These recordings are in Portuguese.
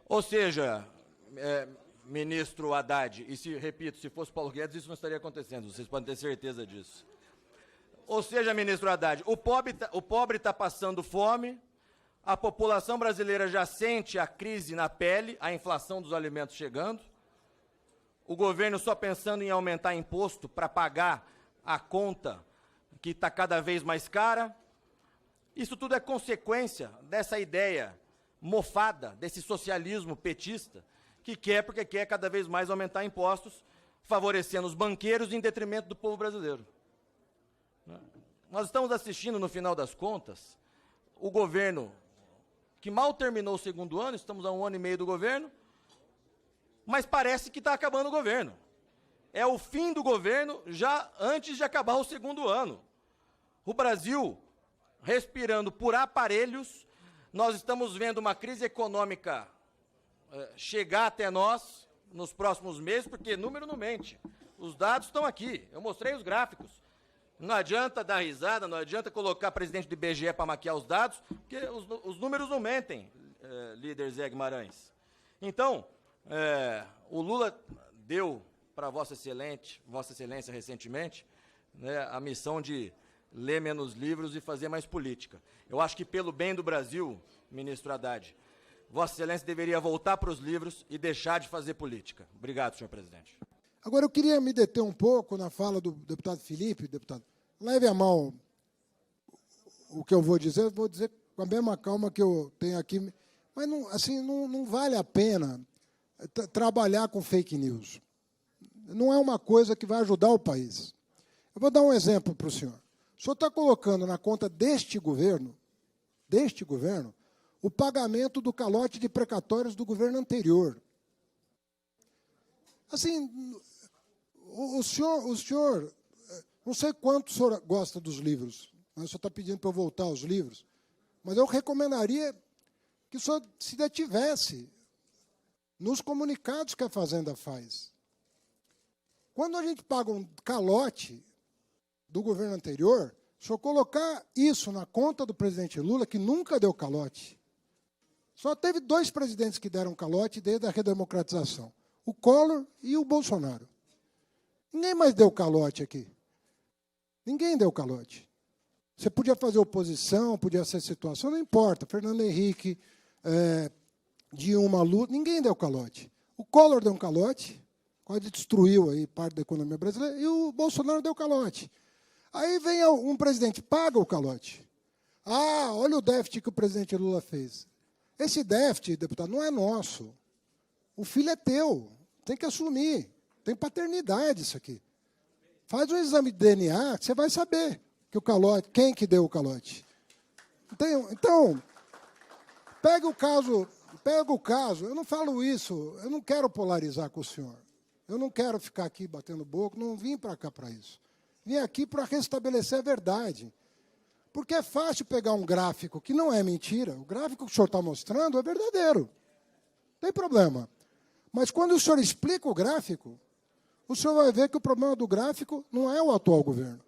Ou seja, ministro Haddad, e repito, se fosse Paulo Guedes, isso não estaria acontecendo, vocês podem ter certeza disso. Ou seja, ministro Haddad, o pobre está passando fome, a população brasileira já sente a crise na pele, a inflação dos alimentos chegando, o governo só pensando em aumentar imposto para pagar a conta que está cada vez mais cara. Isso tudo é consequência dessa ideia mofada, desse socialismo petista, que quer, porque quer cada vez mais aumentar impostos, favorecendo os banqueiros em detrimento do povo brasileiro. Nós estamos assistindo, no final das contas, o governo, que mal terminou o segundo ano, estamos há 1 ano e meio do governo, mas parece que está acabando o governo. É o fim do governo já antes de acabar o segundo ano. O Brasil, respirando por aparelhos, nós estamos vendo uma crise econômica chegar até nós nos próximos meses, porque número não mente. Os dados estão aqui, eu mostrei os gráficos. Não adianta dar risada, não adianta colocar presidente do IBGE para maquiar os dados, porque os números não mentem, líder Zé Guimarães. Então, o Lula deu para Vossa Excelência recentemente, né, a missão de ler menos livros e fazer mais política. Eu acho que, pelo bem do Brasil, ministro Haddad, Vossa Excelência deveria voltar para os livros e deixar de fazer política. Obrigado, senhor presidente. Agora, eu queria me deter um pouco na fala do deputado Felipe. Deputado, leve a mão o que eu vou dizer com a mesma calma que eu tenho aqui, mas não, assim, não vale a pena trabalhar com fake news. Não é uma coisa que vai ajudar o país. Eu vou dar um exemplo para o senhor. O senhor está colocando na conta deste governo, o pagamento do calote de precatórios do governo anterior. Assim, o senhor, não sei quanto o senhor gosta dos livros, mas o senhor está pedindo para eu voltar aos livros, mas eu recomendaria que o senhor se detivesse nos comunicados que a Fazenda faz. Quando a gente paga um calote do governo anterior, o senhor colocar isso na conta do presidente Lula, que nunca deu calote. Só teve 2 presidentes que deram calote desde a redemocratização, o Collor e o Bolsonaro. Ninguém mais deu calote aqui. Ninguém deu calote. Você podia fazer oposição, podia ser situação, não importa. Fernando Henrique, Dilma, Lula, ninguém deu calote. O Collor deu um calote, quase destruiu aí parte da economia brasileira, e o Bolsonaro deu calote. Aí vem um presidente, paga o calote. Ah, olha o déficit que o presidente Lula fez. Esse déficit, deputado, não é nosso. O filho é teu, tem que assumir. Tem paternidade isso aqui. Faz um exame de DNA, que você vai saber que o calote, quem que deu o calote. Então, pega o caso, eu não falo isso, eu não quero polarizar com o senhor. Eu não quero ficar aqui batendo boca, não vim para cá para isso. Vim aqui para restabelecer a verdade. Porque é fácil pegar um gráfico que não é mentira, o gráfico que o senhor está mostrando é verdadeiro. Não tem problema. Mas quando o senhor explica o gráfico, o senhor vai ver que o problema do gráfico não é o atual governo.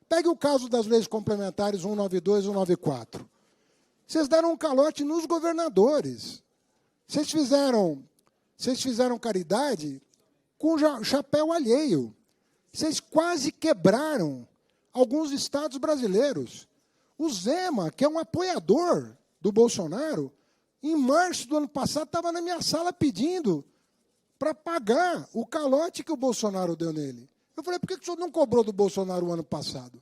Pegue o caso das leis complementares 192 e 194. Vocês deram um calote nos governadores. Vocês fizeram caridade com chapéu alheio. Vocês quase quebraram alguns estados brasileiros. O Zema, que é um apoiador do Bolsonaro, em março do ano passado estava na minha sala pedindo para pagar o calote que o Bolsonaro deu nele. Eu falei, por que o senhor não cobrou do Bolsonaro o ano passado?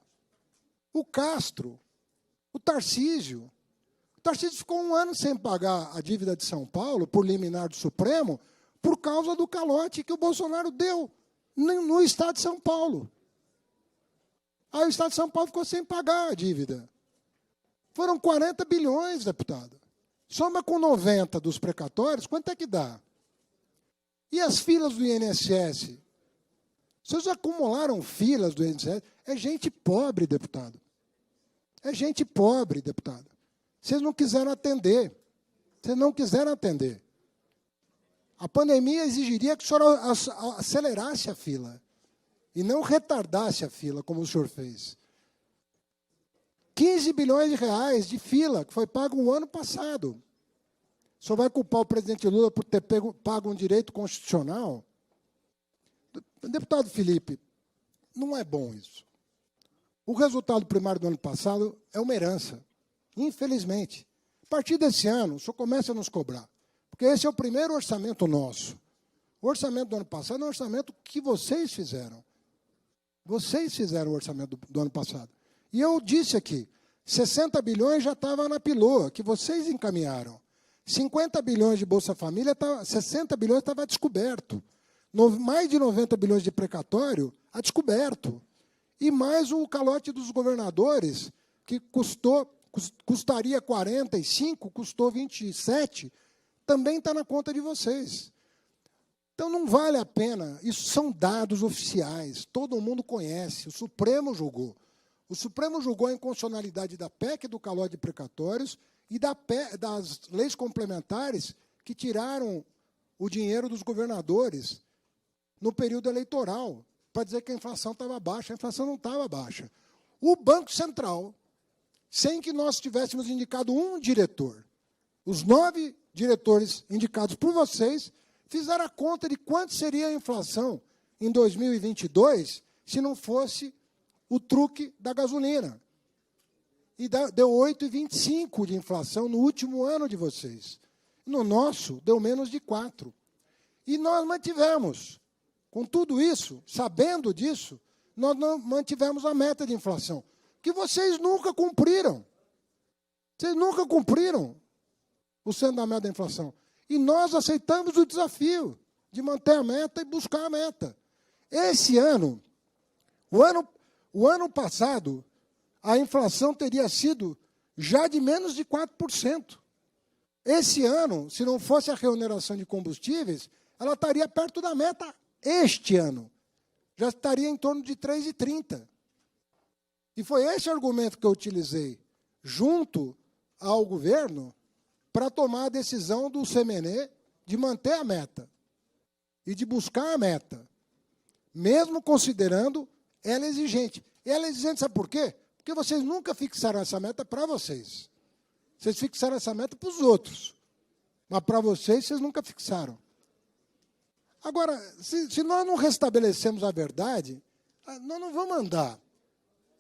O Castro, o Tarcísio. O Tarcísio ficou 1 ano sem pagar a dívida de São Paulo, por liminar do Supremo, por causa do calote que o Bolsonaro deu no Estado de São Paulo. Aí o Estado de São Paulo ficou sem pagar a dívida. Foram 40 bilhões, deputado. Soma com 90 dos precatórios, quanto é que dá? E as filas do INSS? Vocês acumularam filas do INSS? É gente pobre, deputado. É gente pobre, deputado. Vocês não quiseram atender. Vocês não quiseram atender. A pandemia exigiria que o senhor acelerasse a fila e não retardasse a fila, como o senhor fez. 15 bilhões de reais de fila, que foi pago o ano passado. O senhor vai culpar o presidente Lula por ter pago um direito constitucional? Deputado Felipe, não é bom isso. O resultado primário do ano passado é uma herança, infelizmente. A partir desse ano, o senhor começa a nos cobrar, porque esse é o primeiro orçamento nosso. O orçamento do ano passado é um orçamento que vocês fizeram. Vocês fizeram o orçamento do ano passado. E eu disse aqui, 60 bilhões já estava na piloa, que vocês encaminharam. 50 bilhões de Bolsa Família, 60 bilhões estava descoberto. Mais de 90 bilhões de precatório, a descoberto. E mais o calote dos governadores, que custaria 45, custou 27, também está na conta de vocês. Então, não vale a pena. Isso são dados oficiais, todo mundo conhece, o Supremo julgou. O Supremo julgou a inconstitucionalidade da PEC do calote de precatórios e das leis complementares que tiraram o dinheiro dos governadores no período eleitoral, para dizer que a inflação estava baixa. A inflação não estava baixa. O Banco Central, sem que nós tivéssemos indicado um diretor, os 9 diretores indicados por vocês, fizeram a conta de quanto seria a inflação em 2022 se não fosse o truque da gasolina. E deu 8,25 de inflação no último ano de vocês. No nosso, deu menos de 4. E nós mantivemos. Com tudo isso, sabendo disso, nós não mantivemos a meta de inflação, que vocês nunca cumpriram. Vocês nunca cumpriram o centro da meta da inflação. E nós aceitamos o desafio de manter a meta e buscar a meta. Esse ano, o ano passado, a inflação teria sido já de menos de 4%. Esse ano, se não fosse a reoneração de combustíveis, ela estaria perto da meta. Este ano, já estaria em torno de 3,30. E foi esse argumento que eu utilizei junto ao governo para tomar a decisão do CMNE de manter a meta e de buscar a meta, mesmo considerando ela exigente. Ela é exigente, sabe por quê? Porque vocês nunca fixaram essa meta para vocês. Vocês fixaram essa meta para os outros. Mas para vocês nunca fixaram. Agora, se nós não restabelecemos a verdade, nós não vamos andar.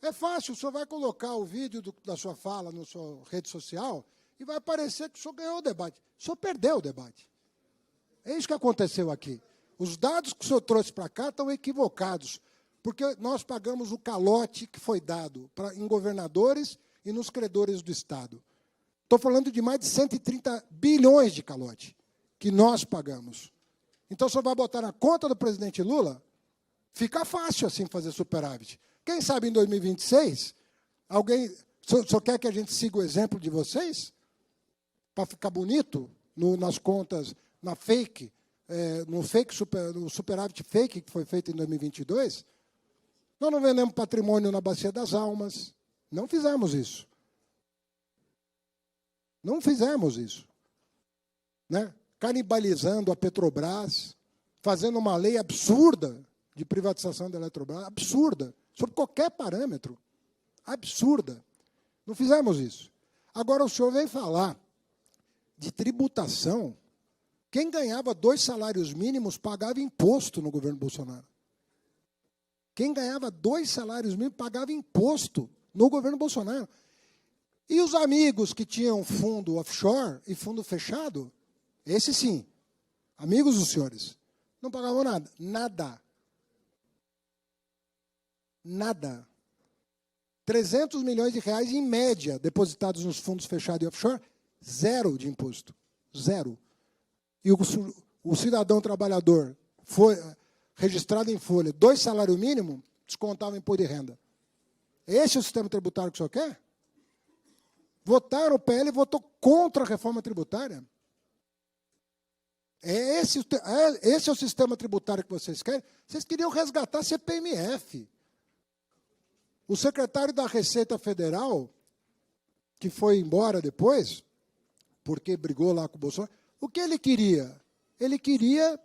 É fácil, o senhor vai colocar o vídeo da sua fala na sua rede social e vai parecer que o senhor ganhou o debate. O senhor perdeu o debate. É isso que aconteceu aqui. Os dados que o senhor trouxe para cá estão equivocados, porque nós pagamos o calote que foi dado em governadores e nos credores do Estado. Estou falando de mais de 130 bilhões de calote que nós pagamos. Então, o senhor vai botar na conta do presidente Lula? Fica fácil assim fazer superávit. Quem sabe em 2026, alguém... O senhor quer que a gente siga o exemplo de vocês? Para ficar bonito nas contas, no superávit fake que foi feito em 2022? Nós não vendemos patrimônio na Bacia das Almas. Não fizemos isso. Não fizemos isso. Né? Canibalizando a Petrobras, fazendo uma lei absurda de privatização da Eletrobras, absurda, sob qualquer parâmetro, absurda. Não fizemos isso. Agora, o senhor vem falar de tributação. Quem ganhava 2 salários mínimos pagava imposto no governo Bolsonaro. Quem ganhava 2 salários mínimos pagava imposto no governo Bolsonaro. E os amigos que tinham fundo offshore e fundo fechado, esse sim, amigos dos senhores, não pagavam nada. Nada. Nada. 300 milhões de reais, em média, depositados nos fundos fechados e offshore, 0 de imposto. 0. E o cidadão trabalhador foi registrado em folha, 2 salários mínimos, descontava o imposto de renda. Esse é o sistema tributário que o senhor quer? Votaram, o PL votou contra a reforma tributária. Esse é o sistema tributário que vocês querem? Vocês queriam resgatar a CPMF. O secretário da Receita Federal, que foi embora depois, porque brigou lá com o Bolsonaro, o que ele queria? Ele queria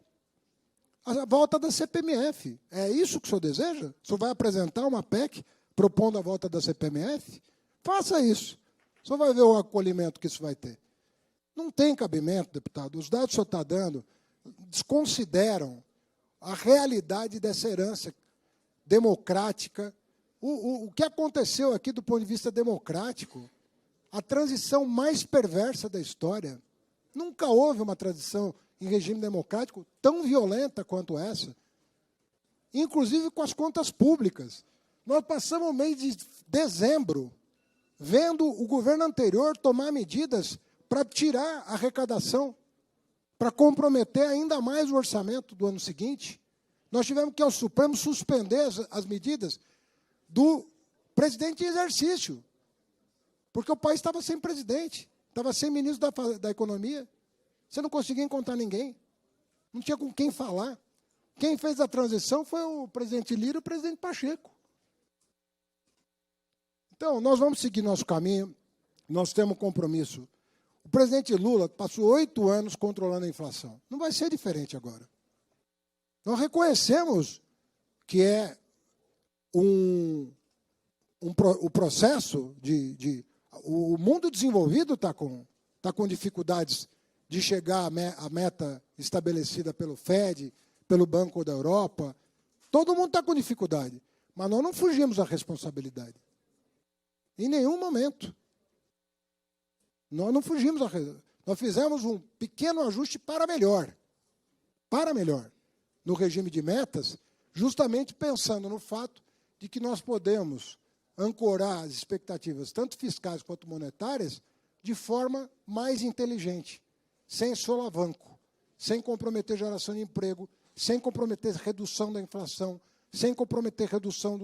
a volta da CPMF. É isso que o senhor deseja? O senhor vai apresentar uma PEC propondo a volta da CPMF? Faça isso. O senhor vai ver o acolhimento que isso vai ter. Não tem cabimento, deputado. Os dados que o senhor está dando desconsideram a realidade dessa herança democrática. O que aconteceu aqui do ponto de vista democrático, a transição mais perversa da história. Nunca houve uma transição em regime democrático tão violenta quanto essa, inclusive com as contas públicas. Nós passamos o mês de dezembro vendo o governo anterior tomar medidas para tirar a arrecadação, para comprometer ainda mais o orçamento do ano seguinte. Nós tivemos que, ao Supremo, suspender as medidas do presidente em exercício, porque o país estava sem presidente, estava sem ministro da Economia. Você não conseguia encontrar ninguém, não tinha com quem falar. Quem fez a transição foi o presidente Lira e o presidente Pacheco. Então, nós vamos seguir nosso caminho, nós temos um compromisso. O presidente Lula passou 8 anos controlando a inflação. Não vai ser diferente agora. Nós reconhecemos que é o processo o mundo desenvolvido está com dificuldades de chegar à meta estabelecida pelo FED, pelo Banco da Europa. Todo mundo está com dificuldade, mas nós não fugimos da responsabilidade. Em nenhum momento. Nós não fugimos da responsabilidade. Nós fizemos um pequeno ajuste para melhor, no regime de metas, justamente pensando no fato de que nós podemos ancorar as expectativas, tanto fiscais quanto monetárias, de forma mais inteligente, sem solavanco, sem comprometer geração de emprego, sem comprometer redução da inflação, sem comprometer redução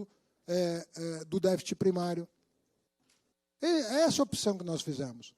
do déficit primário. E essa é a opção que nós fizemos.